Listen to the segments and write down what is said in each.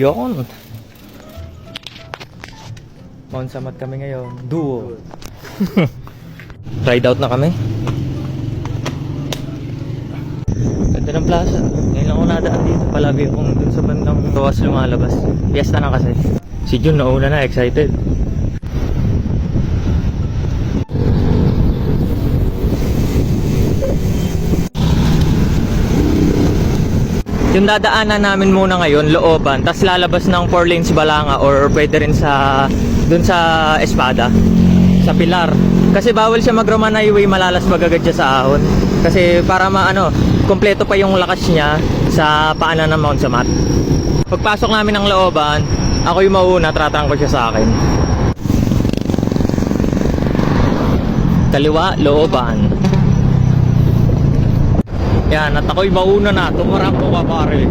Yon. Mount Samat kami ngayon. Duo. Ride out na kami. Ganda ng plaza. Ngayon lang ako nadaan dito. Palagi akong dun sa bandang tawas lumalabas. Fiesta na kasi. Si Jun nauna na, excited. Yung dadaanan namin muna ngayon, looban, tas lalabas ng 4 lanes Balanga or pwede rin sa dun sa Espada, sa Pilar. Kasi bawal siya mag-Roman Highway, malalasbag agad siya sa ahon. Kasi para maano, kompleto pa yung lakas niya sa paanan ng Mount Samat. Pagpasok namin ng looban, ako yung mauna, tratang ko siya sa akin. Kaliwa, looban. Yan, at ako'y mauna na. Tumarap ko ka pare.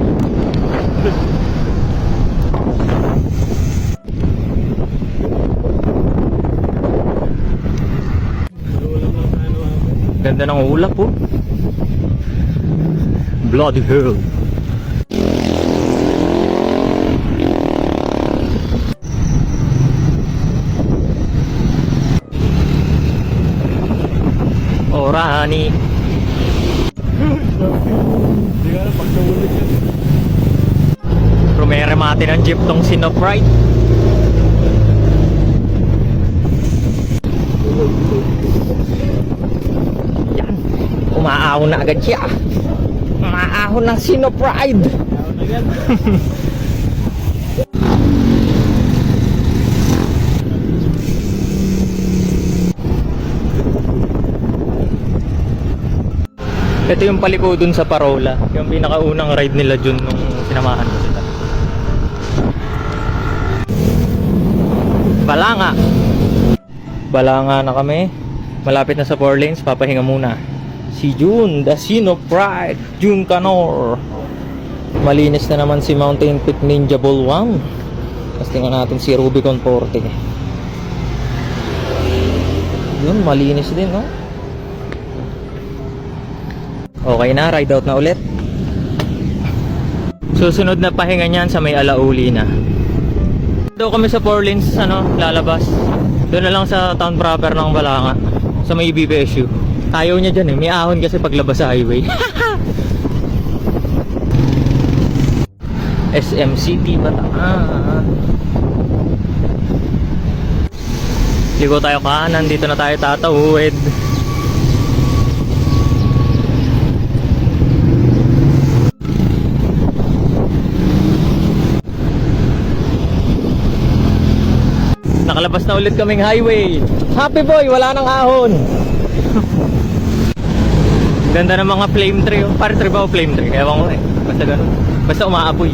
Ganda ng ulap po. Bloody hell. Orani. Hindi ka na pagkawulit yan. Rumere-mate ng jeep tong Sinopride. Yan. Umaahon na agad siya. Umaahon ng Sinopride. Ito yung paliko dun sa Parola. Yung pinakaunang ride nila Jun nung sinamahan ko sila. Balanga. Balanga na kami. Malapit na sa 4 lanes. Papahinga muna. Si Jun, the Sinopride, Jun Canor. Malinis na naman si Mountain Peak Ninja Ball 1. Tapos tingnan natin si Rubicon 40. Yun, malinis din, no? Okay na, ride out na ulit. Susunod na pahinga niyan sa may Alauli na. Doon kami sa 4 lanes, lalabas. Doon na lang sa town proper ng Balanga, sa may BBSU. Ayaw niya dyan eh, may ahon kasi paglabas sa highway. SM City, Bataan. Ligo tayo kanan, dito na tayo tatawid. Nakalabas na ulit kaming highway. Happy boy, wala nang ahon. Ganda ng mga flame tree. Fire tree ba o flame tree? Ewan ko eh. Basta ganun. Basta umaapoy.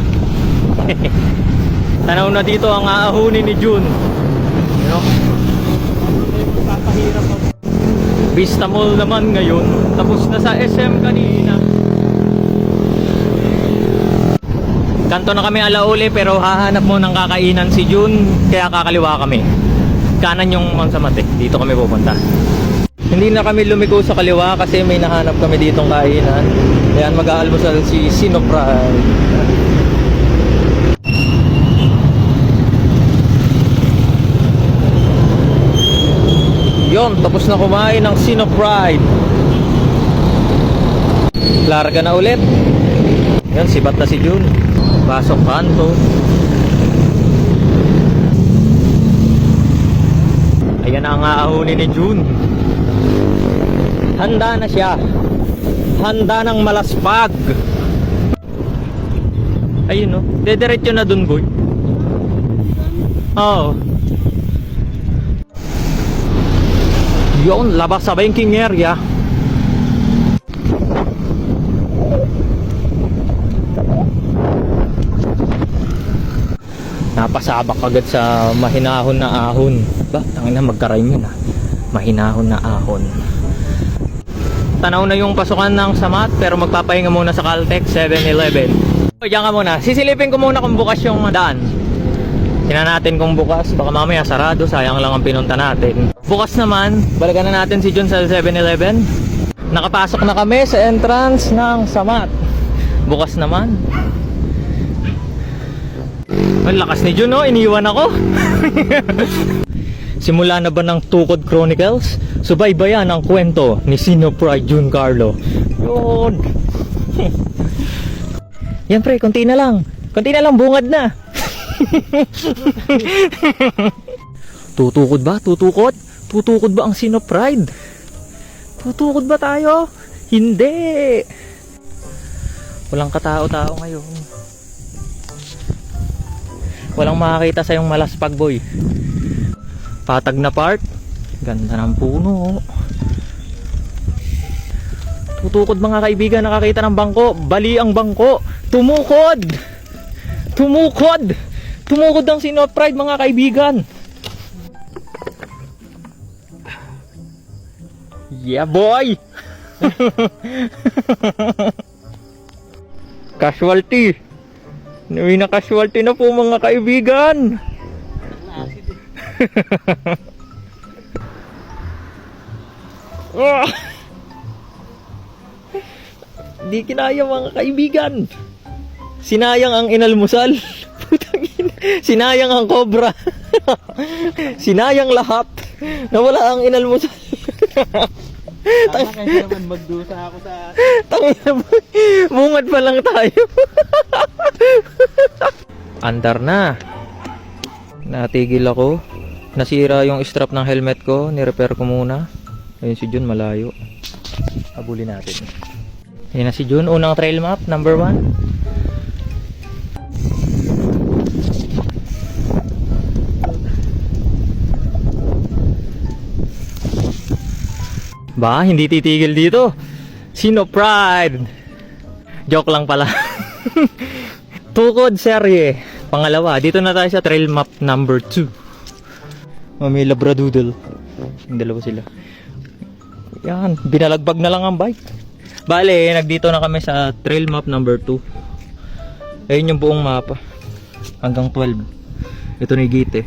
Tanaw na dito ang aahunin ni Jun. You know? Vista Mall naman ngayon. Tapos na sa SM kanina. Kanto na kami Alauli pero hahanap mo ng kakainan si Jun. Kaya kakaliwa kami. Kanan yung Mount Samat eh. Dito kami pupunta. Hindi na kami lumiko sa kaliwa kasi may nahanap kami ditong kainan. Ayan, mag-aalmusal si Sinopride. Yon, tapos na kumain ng Sinopride. Larga na ulit. Yan, sibat na si Jun. Pasok kanto. Ayan na ang aahunin ni Jun. Handa na siya. Handa ng malaspag. Ayun no. Dediretso na dun boy. Oo. Yun, labas sa banking area. Napasabak agad sa mahinahon na ahon. Ba, tangina magka-rhyme yun ah. Mahinahon na ahon. Tanaw na yung pasukan ng Samat pero magpapahinga muna sa Caltex 7-Eleven. Diyan ka muna. Sisilipin ko muna kung bukas yung daan. Tingnan natin kung bukas. Baka mamaya sarado. Sayang lang ang pinunta natin. Bukas naman, balikan na natin si Jun sa 7-Eleven. Nakapasok na kami sa entrance ng Samat. Bukas naman. Ang lakas ni Jun, no? Iniwan ako. Simula na ba ng Tukod Chronicles? Subaybayan ang kwento ni Sino Pride Jun Carlo. Yun. Yan pre, konti na lang. Konti na lang, bungad na. Tutukod ba? Tutukod? Tutukod ba ang Sino Pride? Tutukod ba tayo? Hindi. Walang katao-tao ngayon. Walang makakita sa yung malaspag boy. Patag na part. Ganda ng puno. Tutukod mga kaibigan, nakakita ng bangko. Bali ang bangko. Tumukod. Tumukod. Tumukod ang Sino Pride mga kaibigan. Yeah boy. Casualty. Uwi na casualty na po mga kaibigan. Di kinaya mga kaibigan. Sinayang ang inalmusal. Putang ina. Sinayang ang cobra. Sinayang lahat. Nawala ang inalmusal. Tama kaysa naman magdusa ako sa... Tangina mo. Bungad pa lang tayo. Andar na. Natigil ako. Nasira yung strap ng helmet ko. Nirepair ko muna. Ayun si Jun, malayo. Habulin natin. Ayun na si Jun. Unang trail map, number 1. Ba, hindi titigil dito. Sino Pride? Joke lang pala. Tukod serye. Pangalawa, dito na tayo sa trail map number 2. May labradoodle. Yung dalawa sila. Yan, binalagbag na lang ang bike. Bale, nagdito na kami sa trail map number 2. Ayun yung buong mapa. Hanggang 12. Ito na yung gate eh.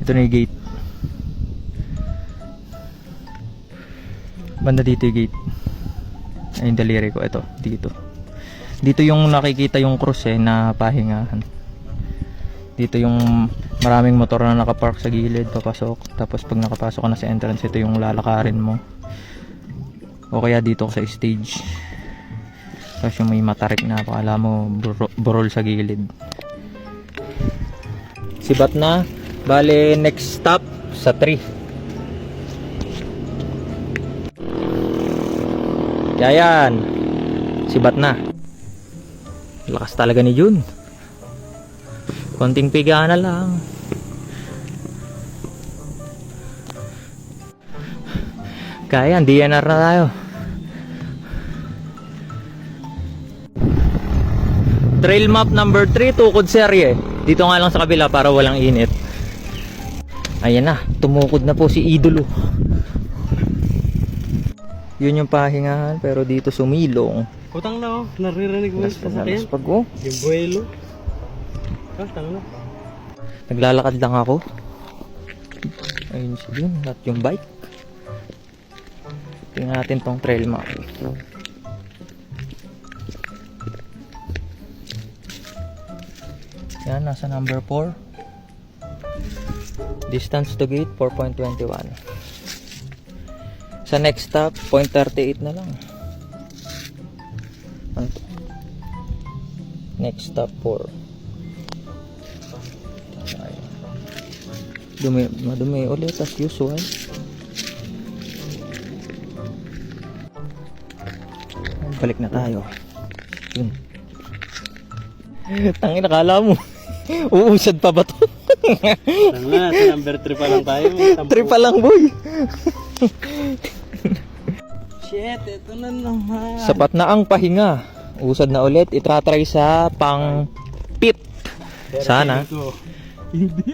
Ito na yung gate. Banda dito yung gate. Ayun daliri ko. Ito, dito. Dito yung nakikita yung cross eh, na pahingahan. Dito yung maraming motor na nakapark sa gilid, papasok. Tapos pag nakapasok ka na sa entrance, ito yung lalakarin mo. O kaya dito sa stage. Tapos yung may matarik na, pakala mo burol sa gilid. Sibat na. Bale, next stop sa 3. Yan. Sibat na. Lakas talaga ni Jun. Konting piga na lang. Kaya, DNR na tayo. Trail map number 3, Tukod serye. Dito nga lang sa kabila para walang init. Ayan na, tumukod na po si Idolo. Yun yung pahingahan, pero dito sumilong. Utang na oh, naririnig mo yung sasakyan. Pag oh. Yung buwelo. Tang na. Naglalakad lang ako. Ayun si Jun, at yung bike. Tingnan natin tong trail map. Yan, nasa number 4. Distance to gate 4.21. Sa next stop 0.38 na lang. Ano to? Next stop 4. Madumi ulit as usual. Balik na tayo. Yun. Tangin, nakala mo uusad pa ba to? Tang na, sa number 3 pa lang tayo. 3 pa lang boy. Shit, ito na naman. Sapat na ang pahinga. Usad na ulit. Itratry sa pang pit. Sana. Hindi.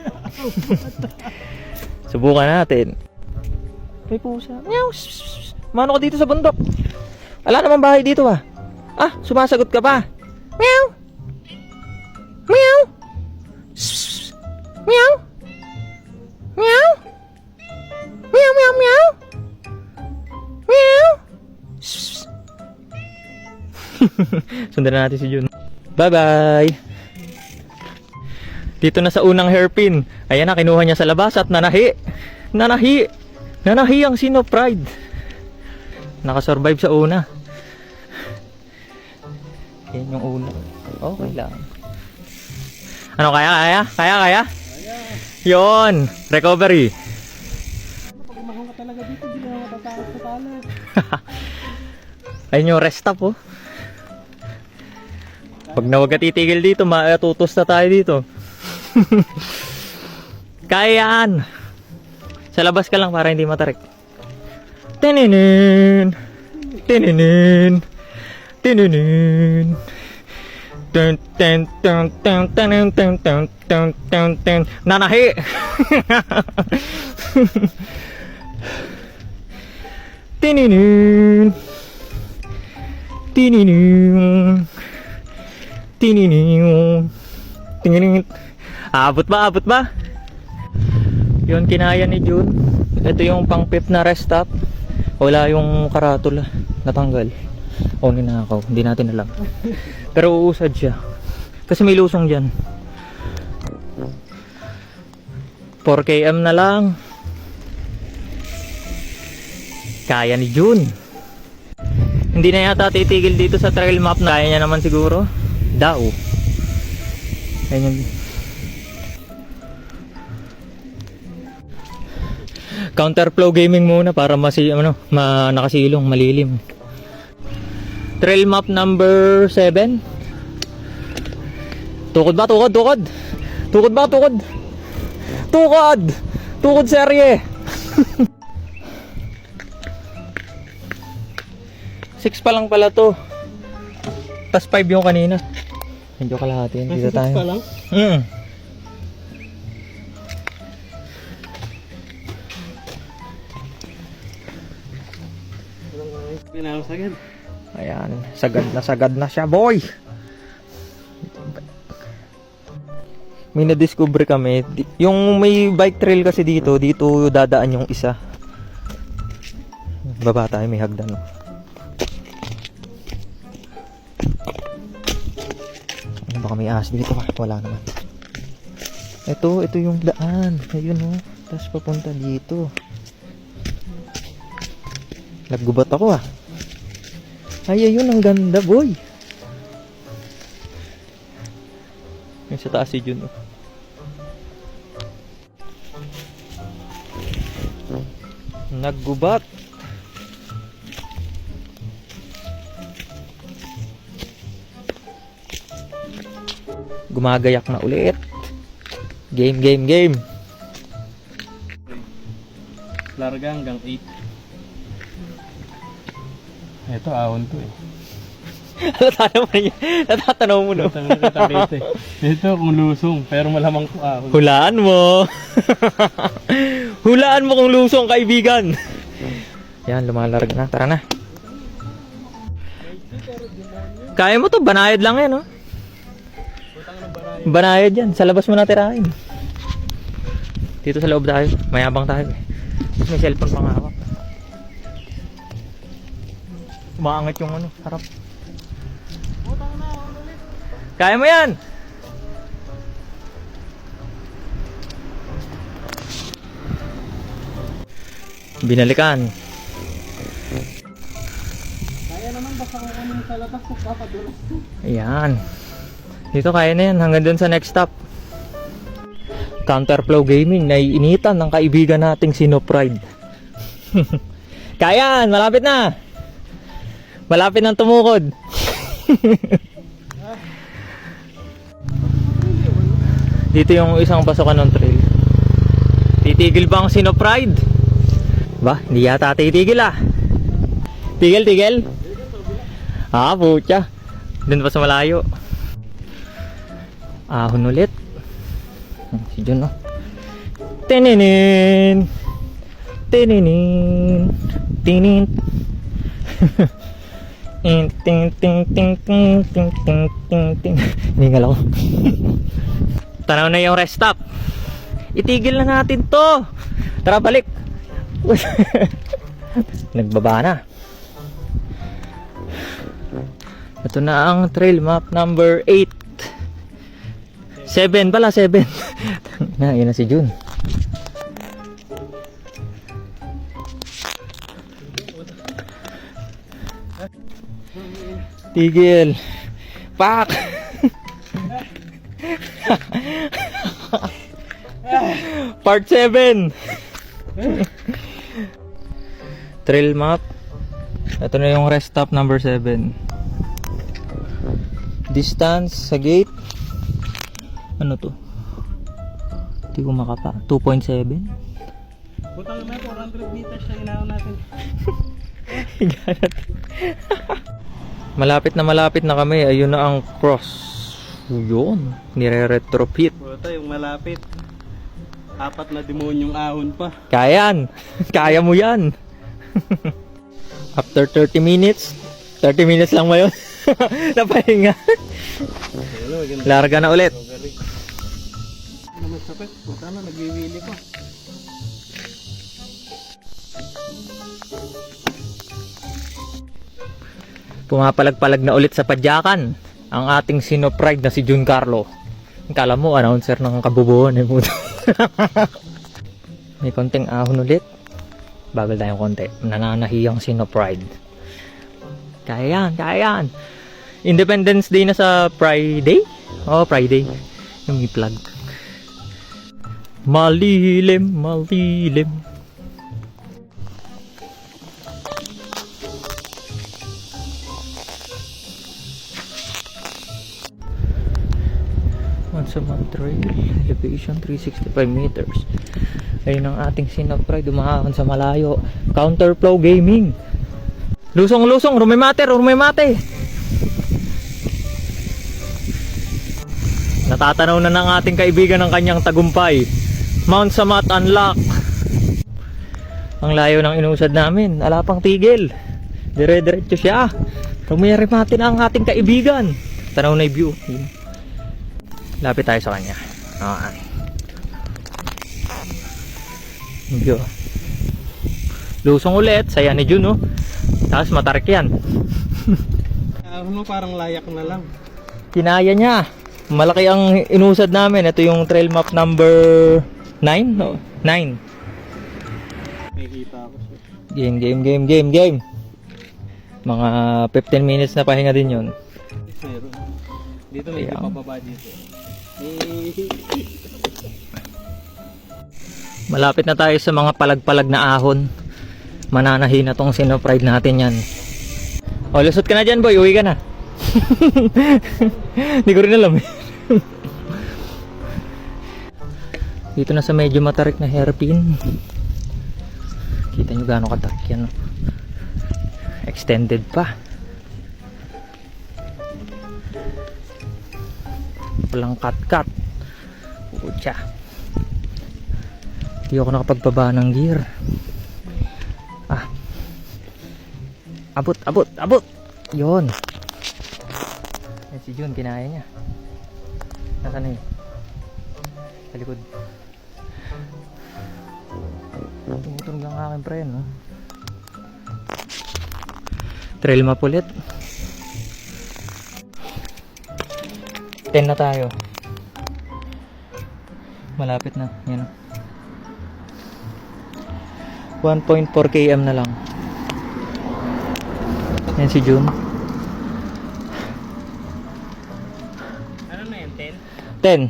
Subukan natin. May pusa. Meow. Mano ka dito sa bundok. Wala naman bahay dito ah. Ah, sumasagot ka pa. Meow. Meow. Meow. Meow. Meow, meow, meow. Meow. Sundan natin si Jun. Bye-bye. Dito na sa unang hairpin. Ayan na, kinuha niya sa labas at nanahi. Nanahi ang Sinopride. Nakasurvive sa una. Yan yung una. Okay lang. Ano, kaya? Yon, recovery. Pag umahang ka talaga dito, hindi na matatakot sa tala. Ayun yung rest stop, oh. Pag na wag ka titigil dito, matutos na tayo dito. Kaya yan. Sa labas ka lang para hindi matarik. Tininin. Tininin. Tininin. Ten ten ten ten ten ten ten ten ten ten. Nanahi. Tininin. Tininin. Tininin. Tininin. Abot ba? Yun, kinaya ni June. Ito yung pang fifth na rest stop. Wala yung karatula. Natanggal. O ninakaw. Hindi natin alam. Pero uusad siya. Kasi may lusong dyan. 4 km na lang. Kaya ni June. Hindi na yata titigil dito sa trail map na kaya niya naman siguro. Daw. Ayun yung counterflow gaming muna para nakasilong, malilim. Trail map number 7. Tukod ba? Tukod serye. 6 pa lang pala to. Tas 5 yung kanina. Medyo kalahati yan. Dito tayo. 6 pa lang? Pinakasagad. Ayan, sagad na siya, boy. May na-discover kami. Yung may bike trail kasi dito dadaan yung isa. Baba tayo, may hagdan. Baka may ahas dito. Wala naman. Ito yung daan. Ayun, oh. Tapos papunta dito. Naggubat ako, ah. Ay, ayun, ang ganda, boy. Yung sa taas si Jun, oh. Naggubat. Gumagayak na ulit. Game. Larga hanggang 8. Ito, ahon to eh. Natatanaw mo, no? Ito kung lusong, pero malamang ko ahon. Hulaan mo. Hulaan mo kung lusong, kaibigan. Yan, lumalarag na. Tara na. Kaya mo to, banayad lang yan, no? Banayad yan. Sa labas mo natirahin. Dito sa loob tayo. Mayabang tayo. May cellphone pang hawak. Umaangat yung harap. Kaya mo yan! Binalikan. Kaya naman basta kung ano sa labas kung papadulas. Ayan. Dito kaya na yan. Hanggang dun sa next stop. Counterflow Gaming. Naiinitan ng kaibigan nating Sinopride. Kaya yan! Malapit na! Malapit nang tumukod. Dito yung isang pasokan ng trail. Titigil ba ang Sinopride? Ba, hindi yata titigil, ah. Tigil? Ah, putya. Doon pa sa malayo. Ahon ulit. Si Jun, oh. Tininin. Ting ting ting ting ting ting ting ting ting. Ningal ako. Tanaw na yung rest stop. Itigil na natin to. Tara, balik. Nagbaba na. Ito na ang trail map number 8. 7 pala, 7. Na, yun na si Jun. Tigil. Pak! Part 7. Trail map. Ito na yung rest stop number 7. Distance sa gate. Ano to? Hindi ko makapa. 2.7. Butang na 400 meters na inaon natin. Malapit na kami. Ayun na ang cross. Yun. Nire-retrofit. Buta yung malapit. 4 na demonyong ahon pa. Kayan. Kaya mo yan. After 30 minutes. 30 minutes lang ba yun? Napahinga. Larga na ulit. Ano masakit? Buta na, nagwiwili pa. Pumapalag-palag na ulit sa padyakan ang ating sinopride na si Jun Carlo. Kala mo, announcer ng kabubuhan eh. May konting ahon ulit. Bagal tayong konti. Nananahiyang sinopride. Kaya yan. Independence Day na sa Friday? Oh, Friday. Yung i-plug. Malilim. Once a month trail, elevation 365 meters. Ayun ang ating sinopride, dumahon sa malayo. Counterflow Gaming. Lusong, rumemate. Natatanaw na ng ating kaibigan ng kanyang tagumpay. Mount Samat unlock. Ang layo ng inusad namin, ala pang tigil. Dire-diretso siya. Rumemate na ang ating kaibigan. Tanaw na yung view. Lapit tayo sa kanya. View. Lusong ulit, saya ni Jun, oh. Tapos matarik yan. Ahon mo parang layak na lang. Kinaya niya. Malaki ang inusad namin. Ito yung trail map number 9? No, 9. Nakikita ako siya. Game. Mga 15 minutes na pahinga din yun. Meron. Dito may Ayan. pababa dito. Malapit na tayo sa mga palag-palag na ahon. Mananahi na tong sinopride natin yan. O, lusot ka na dyan, boy. Uwi ka na. Hindi ko rin alam eh. Dito na sa medyo matarik na hairpin. Kita nyo gaano katarik yan, no? Extended pa. Walang cut. Pucha. Hindi ako nakapagbaba ng gear. Abot. Yun. Yan si Jun, kinaya niya. Nasaan na yun? Sa likod. Tumutunog ang aking pre, no? Trail map ulit. 10 na tayo. Malapit na. Yan. 1.4 km na lang. Yan si Jun. Ano na yan, 10. 10?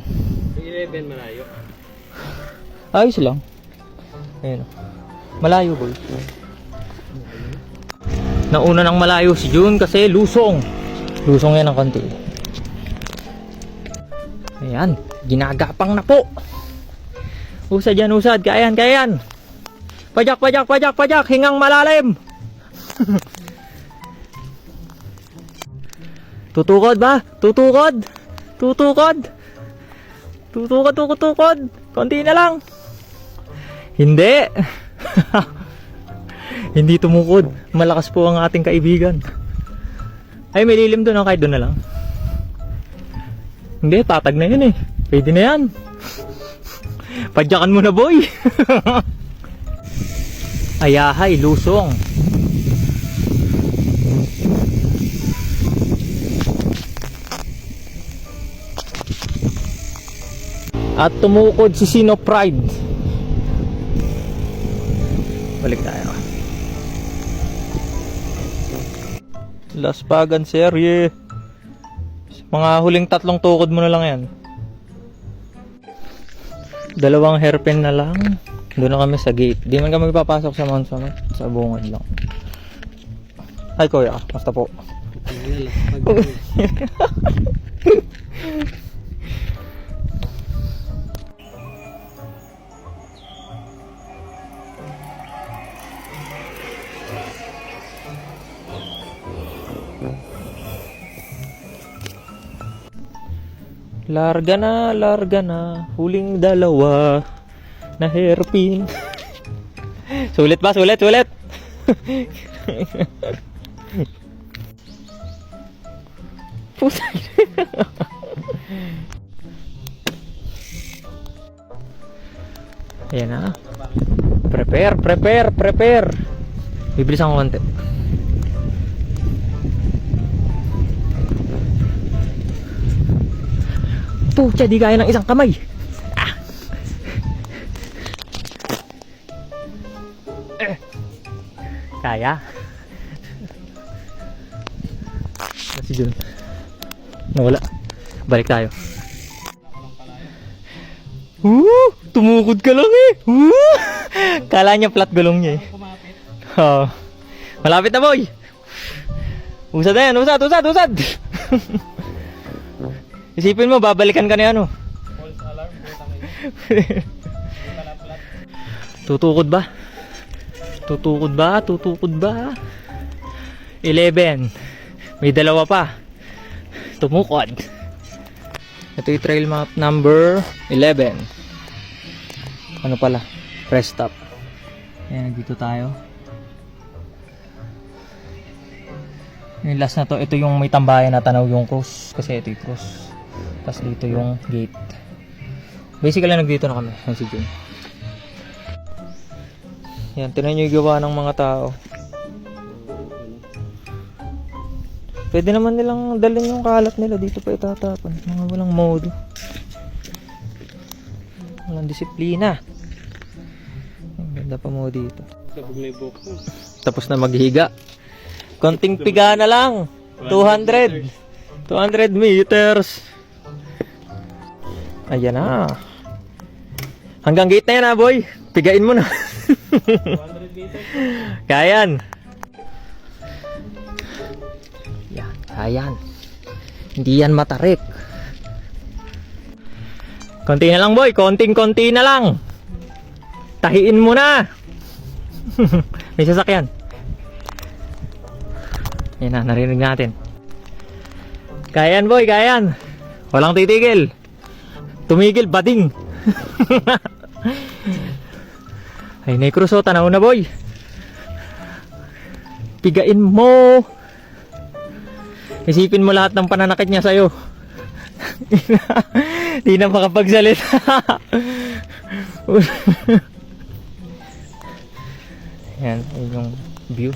11 malayo. Ayos lang. Ayun. Malayo, boy. Nauna ng malayo si Jun kasi lusong. Lusong yan ng konti. Ayan. Ginagapang na po. Usad yan, usad. Kayan. Pajak. Hingang malalim. Tutukod ba? Tutukod. Konti na lang. Hindi. Hindi tumukod. Malakas po ang ating kaibigan. Ay, may lilim doon, oh. Kahit doon na lang. Hindi, tatag na yun eh. Pwede na yan. Padyakan mo na, boy. Ayahay, lusong. At tumukod si Sino Pride. Balik tayo. Laspagan serye. Mga huling 3 tukod mo na lang yan. 2 hairpin na lang. Doon na kami sa gate. Di man kami papasok sa Mount Summit. Sa bungad lang. Hi kuya, basta po. Larga na, huling 2 na hairpin. Sulit ba? Sulit. Pusa. Ayan na. Prepare. Bibilis ako konti. Pucha, di kaya ng isang kamay. Kaya. Si Jun. Nawala. Balik tayo. Tumukod ka lang eh. Kala niya flat gulong niya eh. Oh. Malapit na boy. Usad na yan. Usad. Isipin mo, babalikan ka na ano. False alarm, butang ina. Tutukod ba? 11. May 2 pa. Tumukod. Ito yung trail map number 11. Ano pala? Press stop. Ayan, dito tayo. Yung last na to, ito yung may tambayan na tanaw yung cross. Kasi ito yung cross. Tapos dito yung gate. Basically, nagdito na kami. Yan si Jun. Yan, tinan nyo yung gawa ng mga tao. Pwede naman nilang dalhin yung kalat nila. Dito pa itatapon. Mga walang modo. Walang disiplina. Ang ganda pa mo dito. Tapos na maghiga. Konting piga na lang. 200 meters. Ayan na. Hanggang gate na yan ha boy. Pigain mo na. 200 meters. Kayan. Yan, kayan. Hindi yan matarik. Konti na lang boy. Konting-konti na lang. Tahiin mo na. May sasakyan. Yan na, narinig natin. Kayan boy, kayan. Walang titigil. Tumigil, bading. Ay, Necruz, tanaw na boy. Pigain mo. Isipin mo lahat ng pananakit niya sa'yo. Di na makapagsalita. Yan, yun yung view.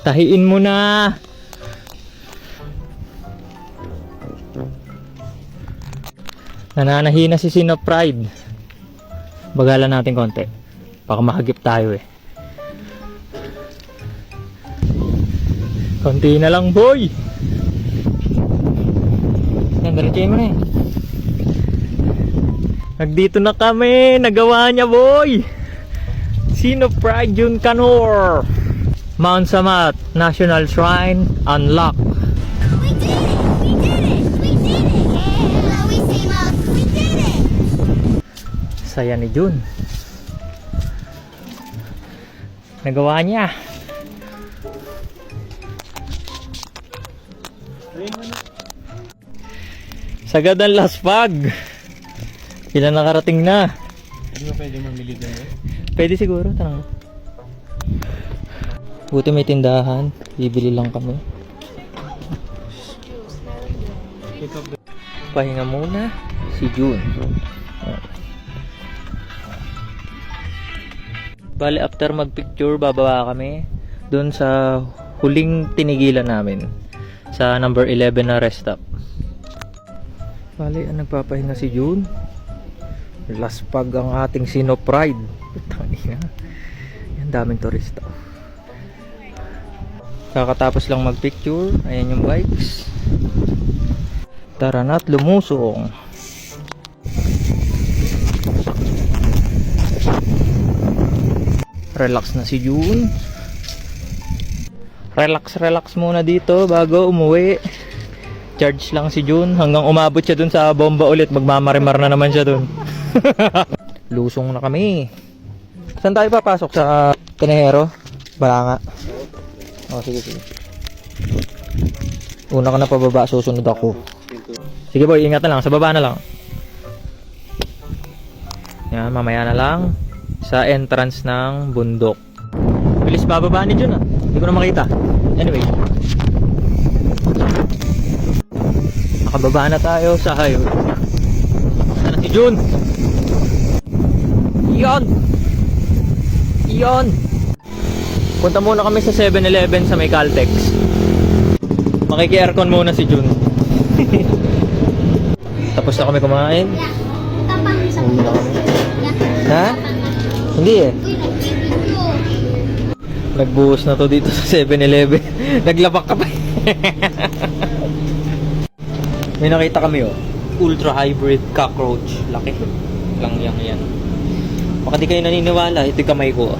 Tahiin mo na. Nananahi na si Sino Pride. Bagalan natin konti. Baka mahagip tayo eh. Konti na lang boy. Yan, diretsahin mo na eh. Nagdito na kami. Nagawa niya boy. Sino Pride Jun Kanor. Mount Samat National Shrine unlocked. We did it! We did it! We did it! Yeah! We see Mom! We did it! Saya ni Jun. Nagawa niya. Sagad ang laspag. Ilan nakarating na? Hindi mo pwede mamili doon eh? Pwede siguro, tanong. Buti may tindahan. Bibili lang kami. Pahinga muna si Jun. Bale, after magpicture, bababa kami doon sa huling tinigilan namin. sa number 11 na rest stop. Bali, nagpapahinga si June. Laspag ang ating Sino Pride. Tangina. Yan, daming turista. Kakatapos lang magpicture. Ayan yung bikes. Tara na't lumusong. Relax na si June. Relax muna dito bago umuwi. Charge lang si June hanggang umabot siya dun sa bomba ulit. Magmamarimar na naman siya dun. Lusong na kami. Saan tayo papasok? Sa Tenehero? Balanga? Oh, sige. Una ka na pababa, susunod ako. Sige boy, ingat na lang. Sa baba na lang. Yan, mamaya na lang. Sa entrance ng bundok. Bilis bababa ni Jun ah. Hindi ko na makita. Anyway. Nakababa na tayo sa highway. Sana si Jun. Iyon. Punta muna kami sa 7-Eleven sa may Caltex. Makiki-aircon muna si Jun. Tapos na kami kumain. Uwi na kami. Ha? Hindi eh. Nagbuhos na to dito sa 7-Eleven. Naglabak ka pa. May nakita kami oh. Ultra hybrid cockroach. Laki. Lang yan. Baka di kayo naniniwala. Ito yung kamay ko.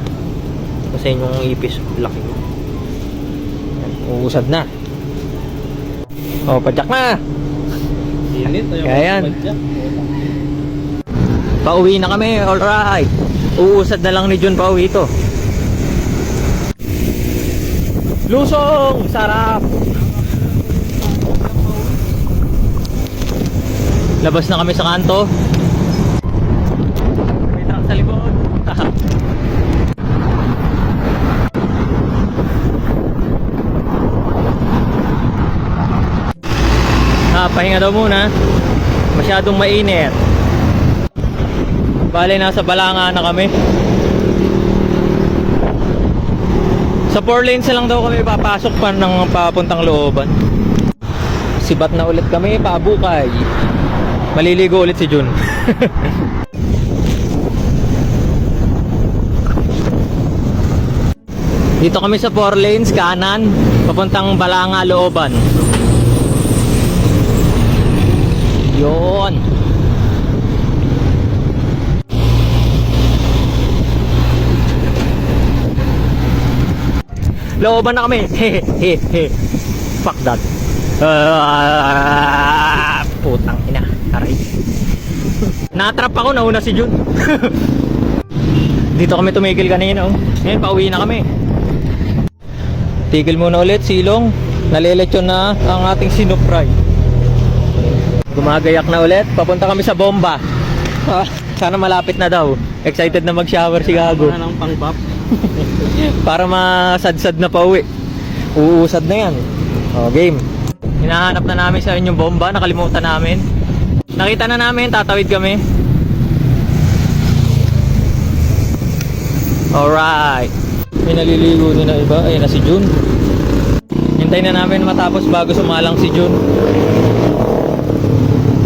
Kasi yung ipis. Laki. Uusad na. Oh, padyak na. Kaya yan. Pauwi na kami. Alright. Uusad na lang ni Jun pauwi ito. Lusong! Sarap! Labas na kami sa kanto. May truck sa likod. Pahinga daw muna. Masyadong mainit. Bale, nasa Balanga na kami. Sa 4 lanes na lang daw kami papasok pa ng papuntang looban. Sibat na ulit kami, Pabukay. Maliligo ulit si Jun. Dito kami sa 4 lanes, kanan, papuntang Balanga, looban. Yun. Looban na kami. He. Fuck that. Putang ina. Aray. Natrap ako, nauna si Jun. Dito kami tumigil kanina oh. Ngayon pauwi na kami. Tigil muna ulit, silong. Naliletsyon na ang ating Sino Pride. Gumagayak na ulit. Papunta kami sa bomba. Sana malapit na daw. Excited na mag-shower si Gago. Para ng pang-bop. Para masadsad na pauwi. Uusad na yan. O, game. Hinahanap na namin sa inyong bomba. Nakalimutan namin. Nakita na namin. Tatawid kami. Alright. May naliligo din na iba. Ayan na si Jun. Hintayin na namin matapos bago sumalang si Jun.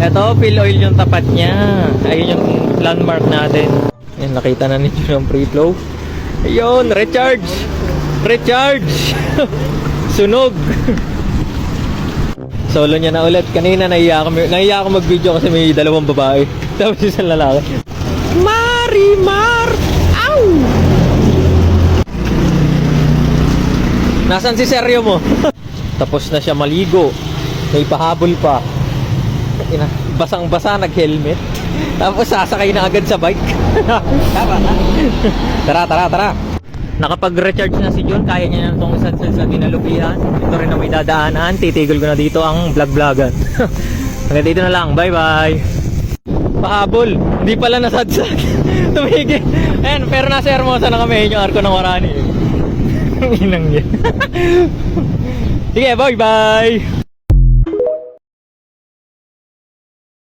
Eto, fill oil yung tapat niya. Ayun yung landmark natin. Ayan, nakita na ninyo yung free flow. Ayun, recharge! Sunog! Solo niya na ulit. Kanina nahiya ako mag-video kasi may dalawang babae. Tapos isang lalaki. Marimar! Ow! Nasaan si Seryo mo? Tapos na siya maligo. May pahabol pa. Basang-basa, nag-helmet. Tapos sasakay na agad sa bike. Tara. Nakapag-recharge na si Jun. Kaya niya na itong isadsad sa Dinalupihan. Ito rin na may dadaanan. Titigil ko na dito ang vlog-vlogan. Hanggang dito na lang. Bye-bye. Pahabol. Hindi pala nasadsad. Tumigil. Ayan, pero nasa Hermosa na kami. Yung arko ng Warani. Inang yan. Sige, bye-bye.